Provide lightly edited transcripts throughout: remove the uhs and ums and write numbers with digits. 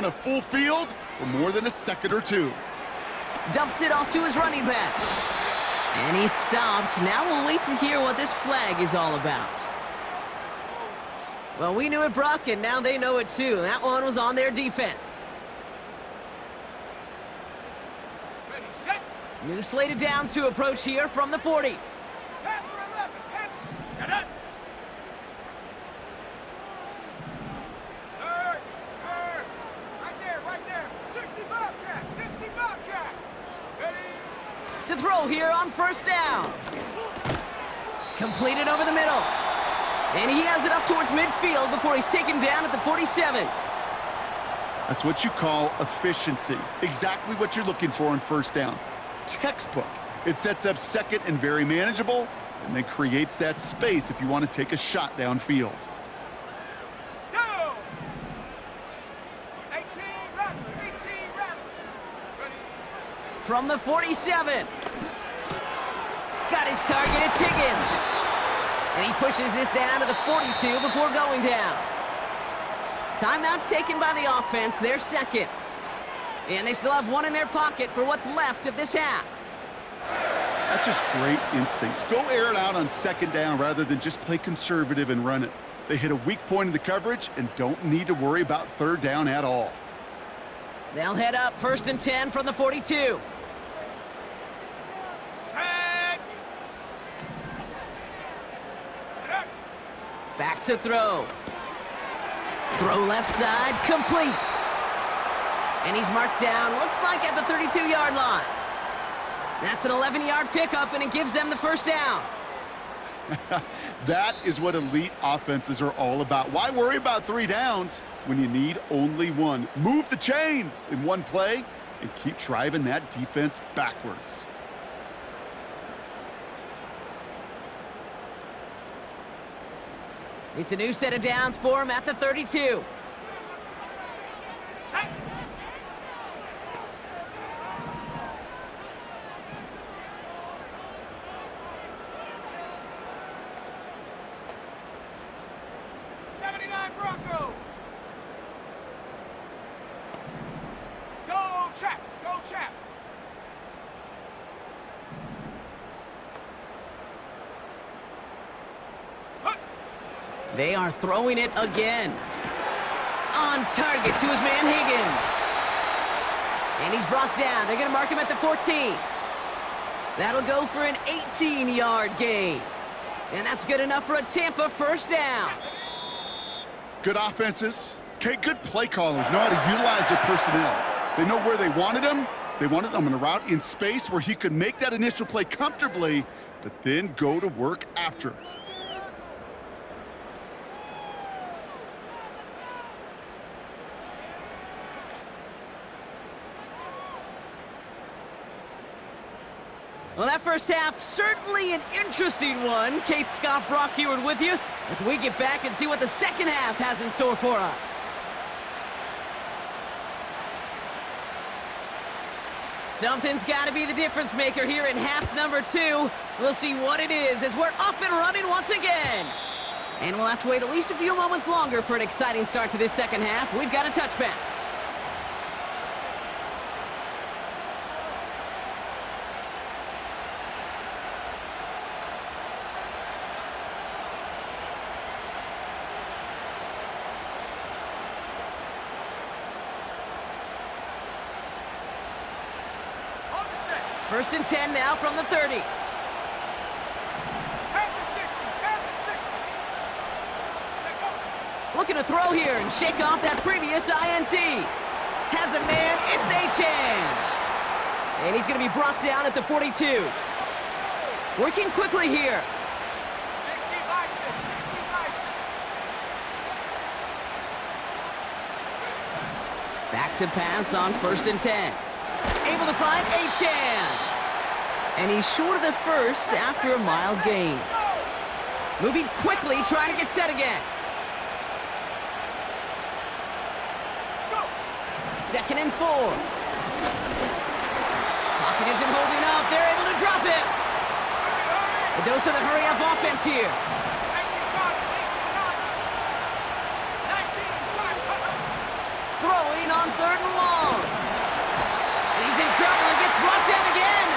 down a full field for more than a second or two. Dumps it off to his running back. And he's stopped. Now we'll wait to hear what this flag is all about. Well, we knew it, Brock, and now they know it too. That one was on their defense. Ready, set. New slate of downs to approach here from the 40. Pat for 11. Pat. Set up. Third. Right there. 60 Bobcat. 60 Bobcat. Ready. To throw here on first down. Completed over the middle. And he has it up towards midfield before he's taken down at the 47. That's what you call efficiency. Exactly what you're looking for on first down. Textbook. It sets up second and very manageable, and then creates that space if you want to take a shot downfield. Go. 18 Rattler. 18 Rattler. Ready. From the 47. Got his target, it's Higgins. And he pushes this down to the 42 before going down. Timeout taken by the offense, their second. And they still have one in their pocket for what's left of this half. That's just great instincts. Go air it out on second down rather than just play conservative and run it. They hit a weak point in the coverage and don't need to worry about third down at all. They'll head up 1st and 10 from the 42. Back to throw. Throw left side, complete. And he's marked down, looks like at the 32-yard line. That's an 11-yard pickup, and it gives them the first down. That is what elite offenses are all about. Why worry about 3 downs when you need only one? Move the chains in one play and keep driving that defense backwards. It's a new set of downs for him at the 32. Set. Bronco. Go, Chap. Go, Chap. They are throwing it again. On target to his man Higgins. And he's brought down. They're going to mark him at the 14. That'll go for an 18-yard gain. And that's good enough for a Tampa first down. Good offenses. Okay, good play callers know how to utilize their personnel. They know where they wanted him. They wanted him on a route in space where he could make that initial play comfortably, but then go to work after. Well, that first half, certainly an interesting one. Kate, Scott, Brock here with you as we get back and see what the second half has in store for us. Something's got to be the difference maker here in half number 2. We'll see what it is as we're off and running once again. And we'll have to wait at least a few moments longer for an exciting start to this second half. We've got a touchback. First and 10 now from the 30. Pass the 60. Looking to throw here and shake off that previous INT. Has a man, it's Achan. And he's going to be brought down at the 42. Working quickly here. 60 by 6. Back to pass on 1st and 10. Able to find Achan. And he's short of the first after a mild gain. Moving quickly, trying to get set again. 2nd and 4. Pocket isn't holding up. They're able to drop it. A dose of the hurry-up offense here. Throwing on on 3rd and long. And he's in trouble and gets brought down again.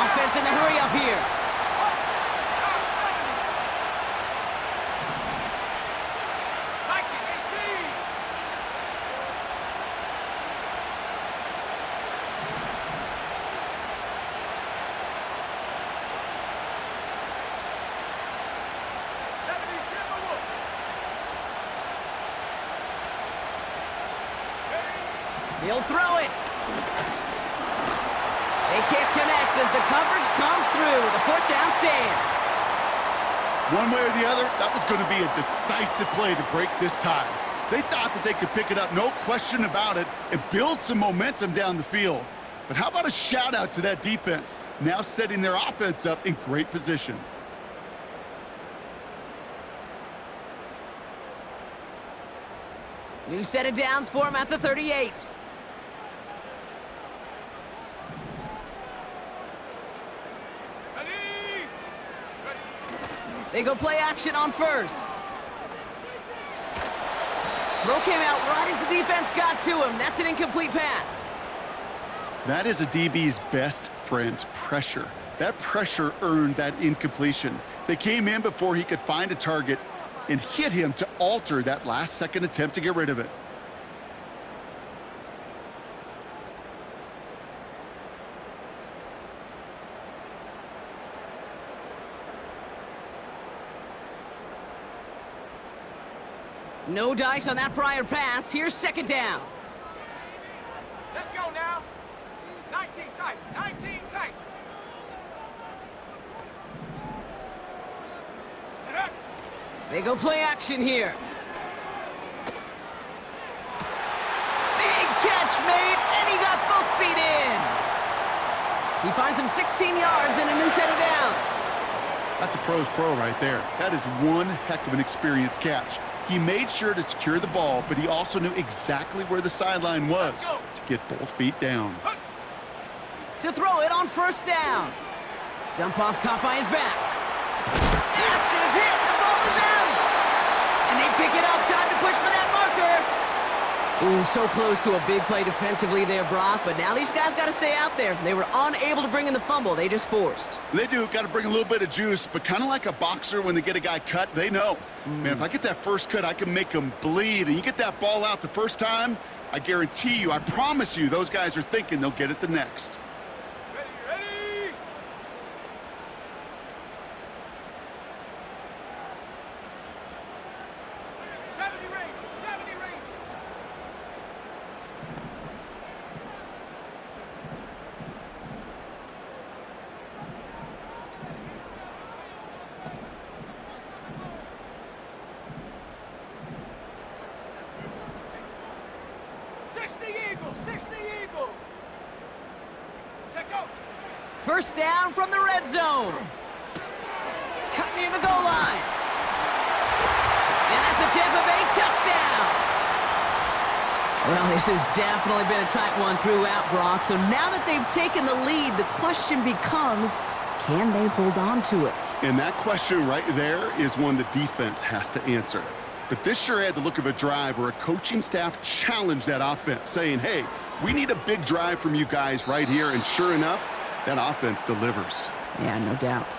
Offense in the hurry up here. He'll throw it. They can't connect as the coverage comes through with a 4th down stand. One way or the other, that was going to be a decisive play to break this tie. They thought that they could pick it up, no question about it, and build some momentum down the field. But how about a shout-out to that defense, now setting their offense up in great position. New set of downs for him at the 38. They go play action on 1st. Throw came out right as the defense got to him. That's an incomplete pass. That is a DB's best friend, pressure. That pressure earned that incompletion. They came in before he could find a target and hit him to alter that last-second attempt to get rid of it. No dice on that prior pass. Here's 2nd down. Let's go now. 19 tight. 19 tight. They go play action here. Big catch made, and he got both feet in. He finds him 16 yards and a new set of downs. That's a pro's pro right there. That is one heck of an experienced catch. He made sure to secure the ball, but he also knew exactly where the sideline was to get both feet down. To throw it on 1st down. Dump off caught by his back. Massive hit, the ball is out. And they pick it up, time to push for that marker. Ooh, so close to a big play defensively there, Brock, but now these guys got to stay out there. They were unable to bring in the fumble. They just forced. They do, got to bring a little bit of juice, but kind of like a boxer when they get a guy cut, they know. Man, if I get that first cut, I can make them bleed. And you get that ball out the first time, I guarantee you, I promise you, those guys are thinking they'll get it the next. Ready. 70 range. 70 range. First down from the red zone. Cut near the goal line. And that's a Tampa Bay touchdown. Well, this has definitely been a tight one throughout, Brock. So now that they've taken the lead, the question becomes, can they hold on to it? And that question right there is one the defense has to answer. But this sure had the look of a drive where a coaching staff challenged that offense, saying, hey, we need a big drive from you guys right here. And sure enough, that offense delivers. Yeah, no doubt.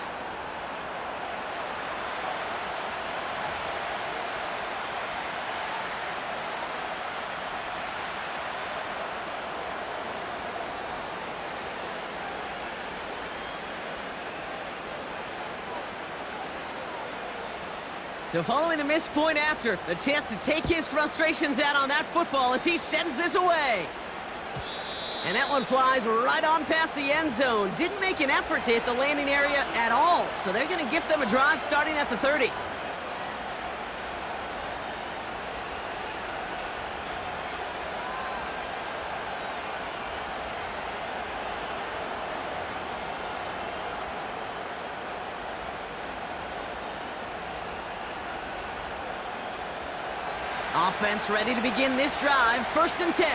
So following the missed point after, the chance to take his frustrations out on that football as he sends this away. And that one flies right on past the end zone. Didn't make an effort to hit the landing area at all. So they're going to gift them a drive starting at the 30. Offense ready to begin this drive. 1st and 10.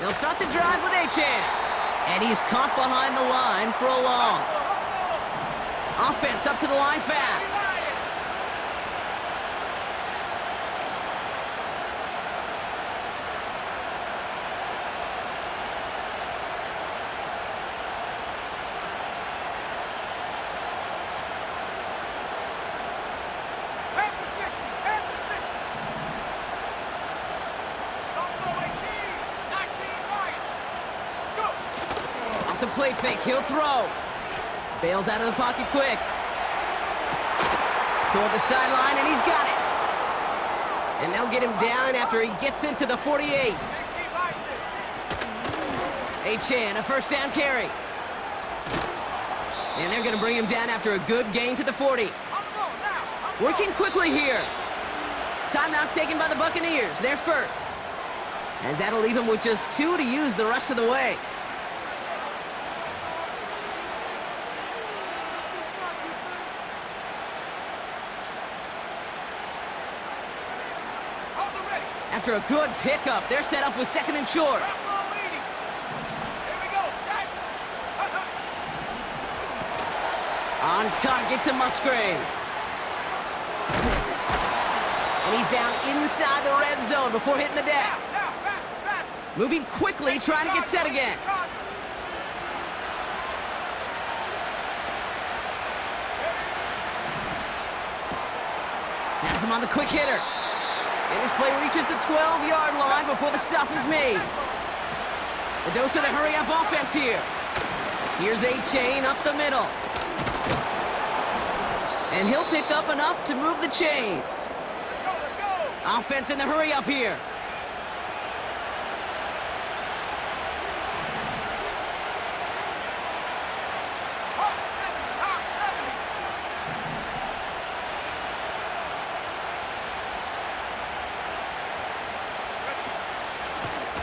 They'll start the drive with Achan. And he's caught behind the line for a loss. Offense up to the line fast. The play fake, he'll throw. Bails out of the pocket quick. Toward the sideline, and he's got it. And they'll get him down after he gets into the 48. Achan, a first down carry. And they're going to bring him down after a good gain to the 40. Working quickly here. Timeout taken by the Buccaneers. They're first. As that'll leave him with just 2 to use the rest of the way. After a good pickup, they're set up with second and short. On target to Musgrave. And he's down inside the red zone before hitting the deck. Moving quickly, trying to get set again. Has him on the quick hitter. And this play reaches the 12-yard line before the stop is made. The dose of the hurry-up offense here. Here's Achan up the middle. And he'll pick up enough to move the chains. Let's go. Offense in the hurry-up here.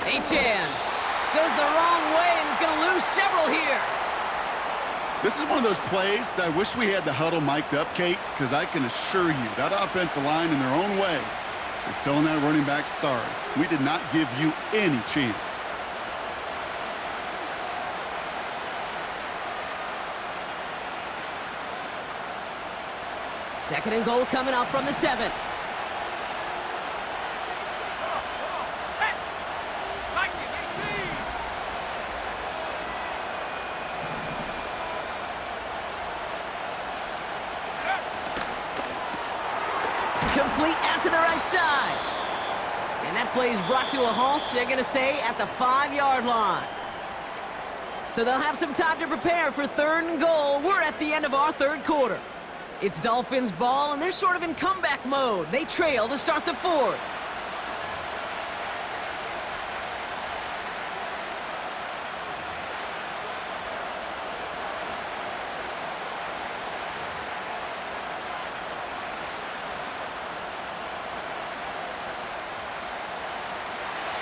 Achan goes the wrong way and is going to lose several here. This is one of those plays that I wish we had the huddle mic'd up, Kate, because I can assure you that offensive line in their own way is telling that running back, sorry, we did not give you any chance. Second and goal coming up from the 7. Complete out to the right side. And that play is brought to a halt, they're going to say, at the 5-yard line. So they'll have some time to prepare for third and goal. We're at the end of our third quarter. It's Dolphins ball, and they're sort of in comeback mode. They trail to start the fourth.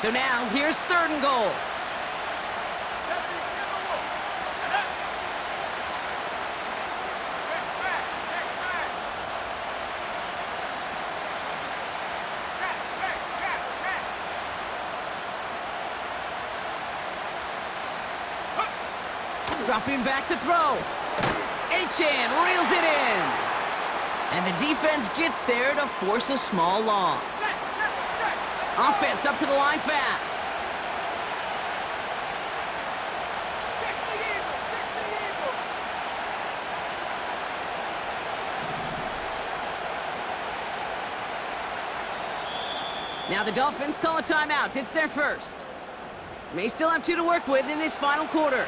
So now, here's third and goal. Dropping back to throw. Achan reels it in. And the defense gets there to force a small loss. Offense up to the line fast. Now the Dolphins call a timeout. It's their first. May still have 2 to work with in this final quarter.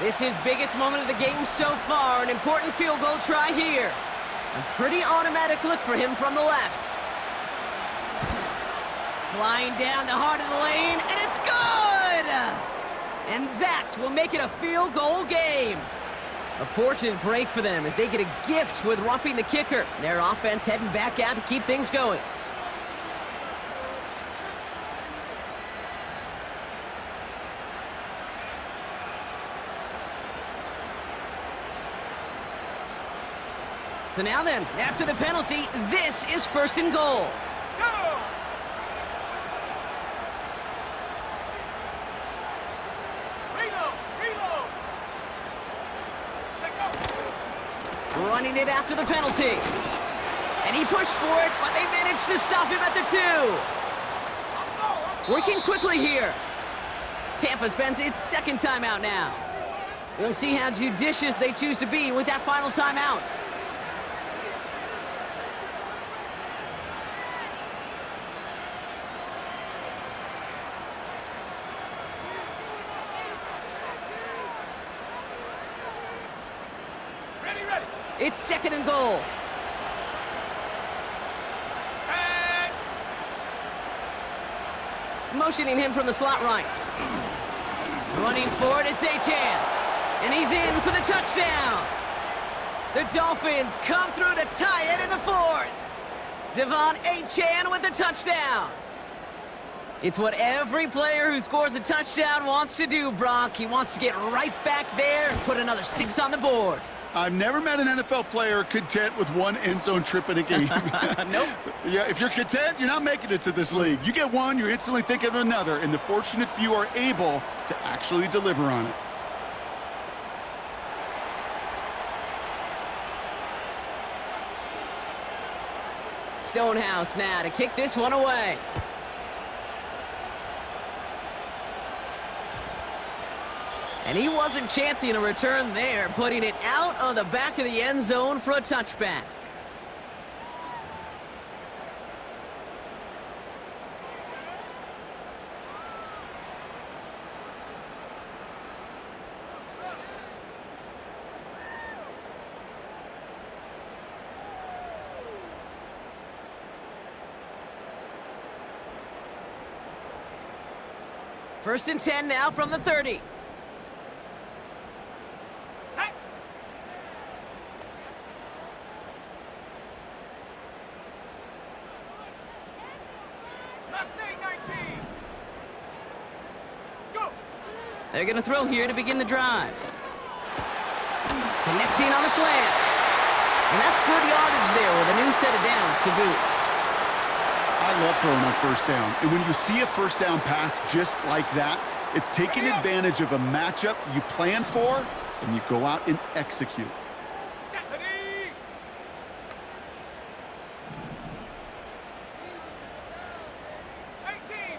This is biggest moment of the game so far. An important field goal try here. A pretty automatic look for him from the left. Flying down the heart of the lane, and it's good! And that will make it a field goal game. A fortunate break for them as they get a gift with roughing the kicker. Their offense heading back out to keep things going. So now then, after the penalty, this is 1st and goal. Go! Reload! Reload! Take go! Running it after the penalty. And he pushed for it, but they managed to stop him at the 2. Working quickly here. Tampa spends its 2nd timeout now. We'll see how judicious they choose to be with that final timeout. Ready, ready! It's 2nd and goal. Set! Motioning him from the slot right. Running forward, it's Achan. And he's in for the touchdown. The Dolphins come through to tie it in the 4th. Devon Achan with the touchdown. It's what every player who scores a touchdown wants to do, Brock. He wants to get right back there and put another 6 on the board. I've never met an NFL player content with one end zone trip in a game. Nope. Yeah, if you're content, you're not making it to this league. You get one, you're instantly thinking of another, and the fortunate few are able to actually deliver on it. Stonehouse now to kick this one away. And he wasn't chancing a return there, putting it out of the back of the end zone for a touchback. First and 10 now from the 30. Set! Mustang 19! Go! They're going to throw here to begin the drive. Connecting on the slant. And that's good yardage there with a new set of downs to boot. I love throwing on 1st down. And when you see a 1st down pass just like that, it's taking advantage of a matchup you plan for, and you go out and execute. Set the knee!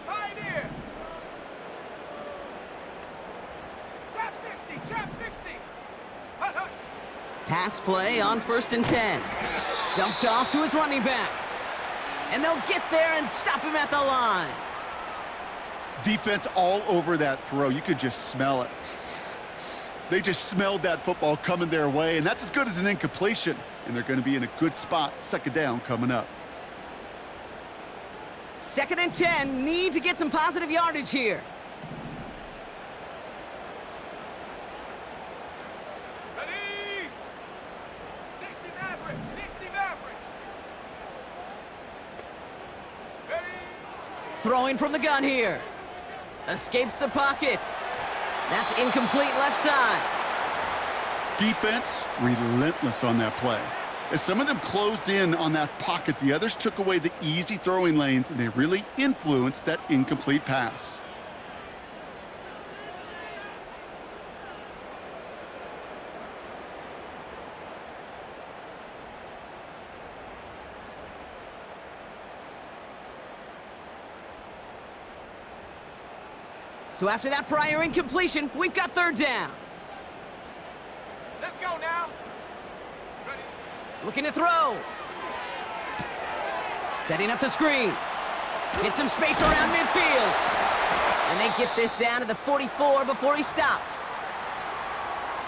Pioneer! Trap 60! Trap 60! Hut, hut! Pass play on 1st and 10. Dumped off to his running back. And they'll get there and stop him at the line. Defense all over that throw. You could just smell it. They just smelled that football coming their way, and that's as good as an incompletion. And they're going to be in a good spot. 2nd down coming up. 2nd and 10, need to get some positive yardage here. Ready! 60 Maverick! 60 Maverick! Ready! Throwing from the gun here. Escapes the pocket. That's incomplete left side. Defense relentless on that play. As some of them closed in on that pocket, the others took away the easy throwing lanes, and they really influenced that incomplete pass. So after that prior incompletion, we've got 3rd down. Let's go now! Ready! Looking to throw. Setting up the screen. Get some space around midfield. And they get this down to the 44 before he stopped.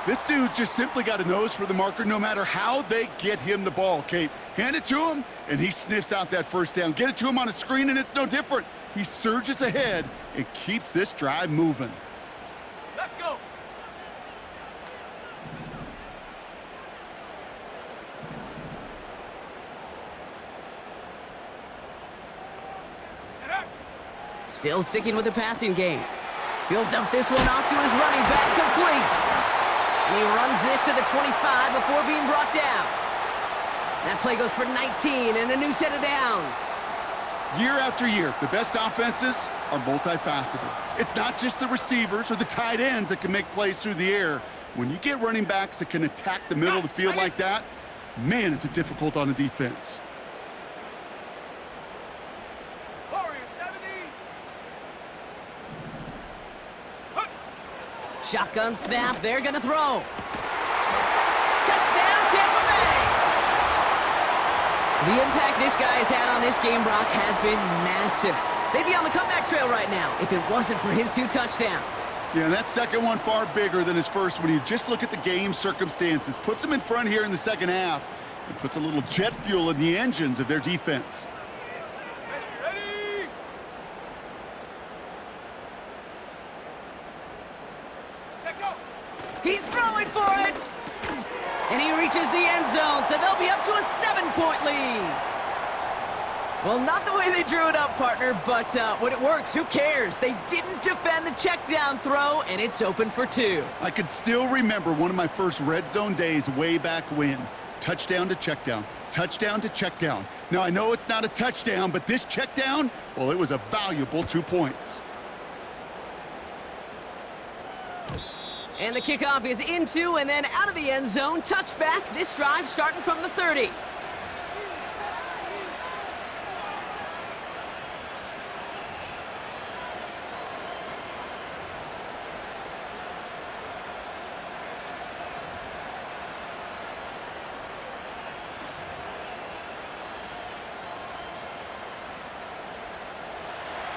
This dude's just simply got a nose for the marker no matter how they get him the ball, Kate. Hand it to him, and he sniffs out that 1st down. Get it to him on a screen, and it's no different. He surges ahead and keeps this drive moving. Let's go! Still sticking with the passing game. He'll dump this one off to his running back, complete. And he runs this to the 25 before being brought down. That play goes for 19 and a new set of downs. Year after year, the best offenses are multifaceted. It's not just the receivers or the tight ends that can make plays through the air. When you get running backs that can attack the middle of the field like that, man, is it difficult on a defense. Warrior 70. Hut. Shotgun snap, they're gonna throw. Touchdown, Tampa Bay! The impact this guy has had on this game, Brock, has been massive. They'd be on the comeback trail right now if it wasn't for his 2 touchdowns. Yeah, and that second one far bigger than his first when you just look at the game circumstances. Puts them in front here in the second half and puts a little jet fuel in the engines of their defense. Ready. Check go. He's throwing for it! And he reaches the end zone, so they'll be up to a 7-point lead. Well, not the way they drew it up, partner, but when it works, who cares? They didn't defend the check down throw, and it's open for 2. I could still remember one of my first red zone days way back when. Touchdown to check down, touchdown to check down. Now, I know it's not a touchdown, but this check down, well, it was a valuable 2 points. And the kickoff is into and then out of the end zone. Touchback, this drive starting from the 30.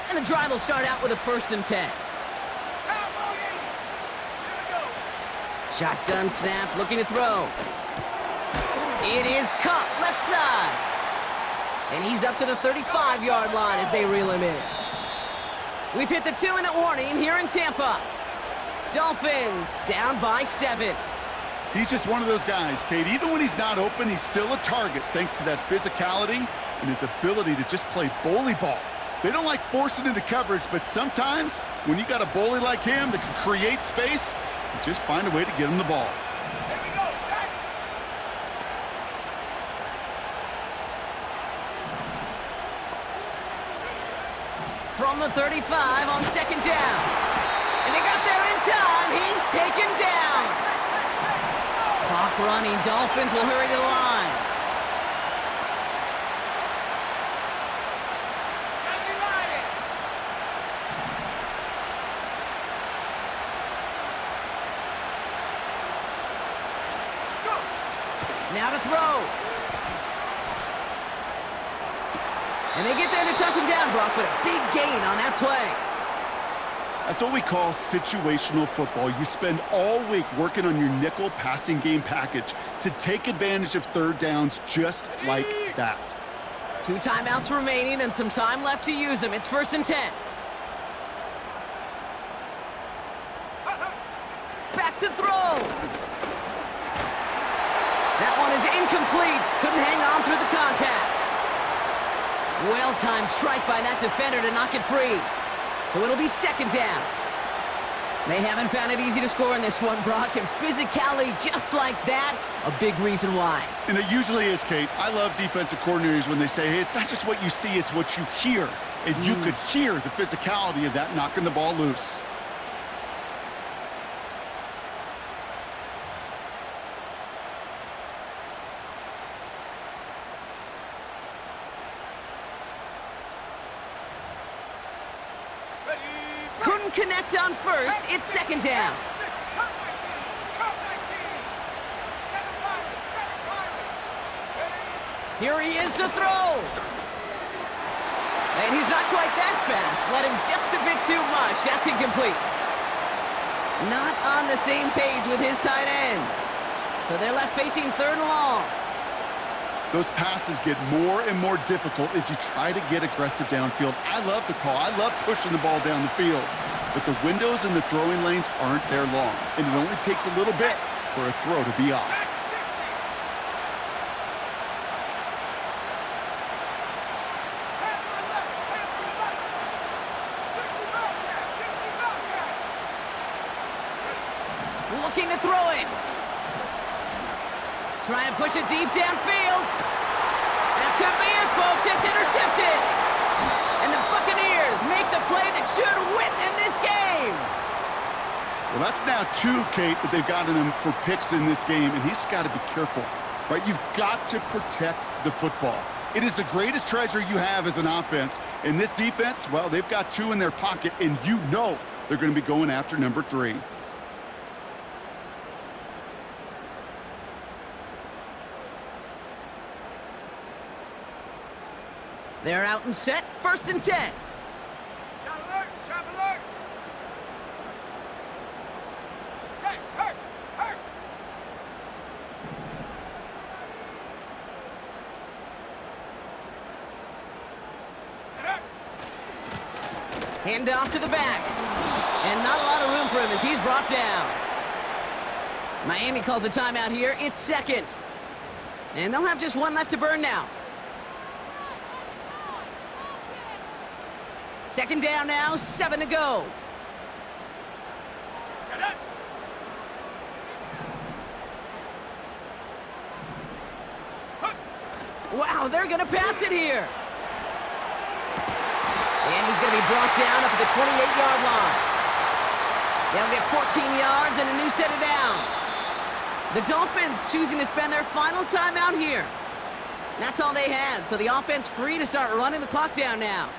And the drive will start out with a 1st and 10. Shotgun snap, looking to throw. It is caught left side. And he's up to the 35-yard line as they reel him in. We've hit the 2-minute warning here in Tampa. Dolphins down by 7. He's just one of those guys, Kate. Even when he's not open, he's still a target thanks to that physicality and his ability to just play bully ball. They don't like forcing into coverage, but sometimes when you got a bully like him that can create space, you just find a way to get him the ball. Here we go. Set. From the 35 on 2nd down. And they got there in time. He's taken down. Clock running. Dolphins will hurry to the line. 70 Lion. Go. Now to throw. And they get there to touch him down, Brock, but a big gain on that play. That's what we call situational football. You spend all week working on your nickel passing game package to take advantage of 3rd downs just like that. 2 timeouts remaining and some time left to use them. It's 1st and 10. Back to throw. That one is incomplete. Couldn't hang on through the contact. Well-timed strike by that defender to knock it free. So it'll be 2nd down. They haven't found it easy to score in this one, Brock, and physicality just like that, a big reason why. And it usually is, Kate. I love defensive coordinators when they say, hey, it's not just what you see, it's what you hear. And you could hear the physicality of that knocking the ball loose. Couldn't connect on first. It's 2nd down. Cut 19. Cut 19. 7 Pirates. 7 Pirates. Ready. Here he is to throw. And he's not quite that fast. Let him just a bit too much. That's incomplete. Not on the same page with his tight end. So they're left facing 3rd and long. Those passes get more and more difficult as you try to get aggressive downfield. I love the call. I love pushing the ball down the field. But the windows in the throwing lanes aren't there long. And it only takes a little bit for a throw to be off. Back 60. Panther 11. Panther 11. looking to throw it. Trying to push it deep downfield. That could be it, folks. It's intercepted. And the Buccaneers make the play that should win them this game. Well, that's now 2, Kate, that they've gotten him for picks in this game, and he's got to be careful, right? You've got to protect the football. It is the greatest treasure you have as an offense. And this defense, well, they've got 2 in their pocket, and you know they're going to be going after number 3. They're out and set, 1st and 10. Shot alert! Shot alert! Check! Hurt! Hurt! Hand off to the back. And not a lot of room for him as he's brought down. Miami calls a timeout here. It's 2nd. And they'll have just 1 left to burn now. 2nd down now, 7 to go. Shut up! Wow, they're going to pass it here. And he's going to be brought down up at the 28-yard line. They'll get 14 yards and a new set of downs. The Dolphins choosing to spend their final timeout here. That's all they had, so the offense free to start running the clock down now.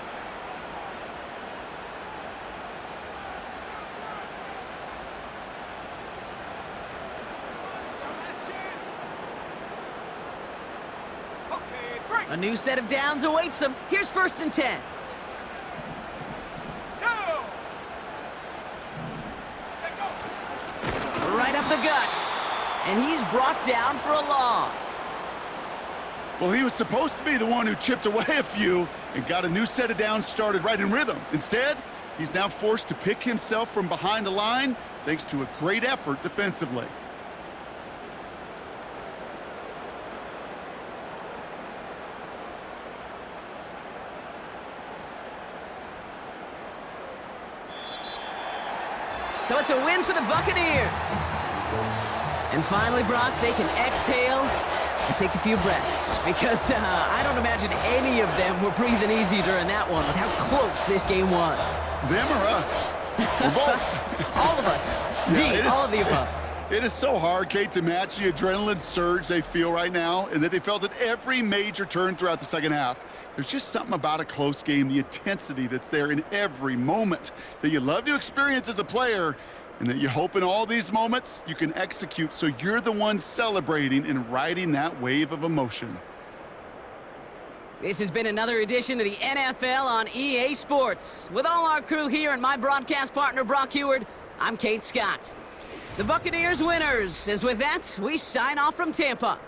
Okay, break! A new set of downs awaits them. Here's 1st and 10. Go! Check go! Right up the gut. And he's brought down for a loss. Well, he was supposed to be the one who chipped away a few and got a new set of downs started right in rhythm. Instead, he's now forced to pick himself from behind the line thanks to a great effort defensively. So it's a win for the Buccaneers. And finally, Brock, they can exhale and take a few breaths. Because I don't imagine any of them were breathing easy during that one with how close this game was. Them or us? We're both. All of us. Yeah, all of the above. It is so hard, Kate, to match the adrenaline surge they feel right now and that they felt at every major turn throughout the second half. There's just something about a close game, the intensity that's there in every moment that you love to experience as a player and that you hope in all these moments you can execute so you're the one celebrating and riding that wave of emotion. This has been another edition of the NFL on EA Sports. With all our crew here and my broadcast partner, Brock Heward, I'm Kate Scott. The Buccaneers winners, as with that, we sign off from Tampa.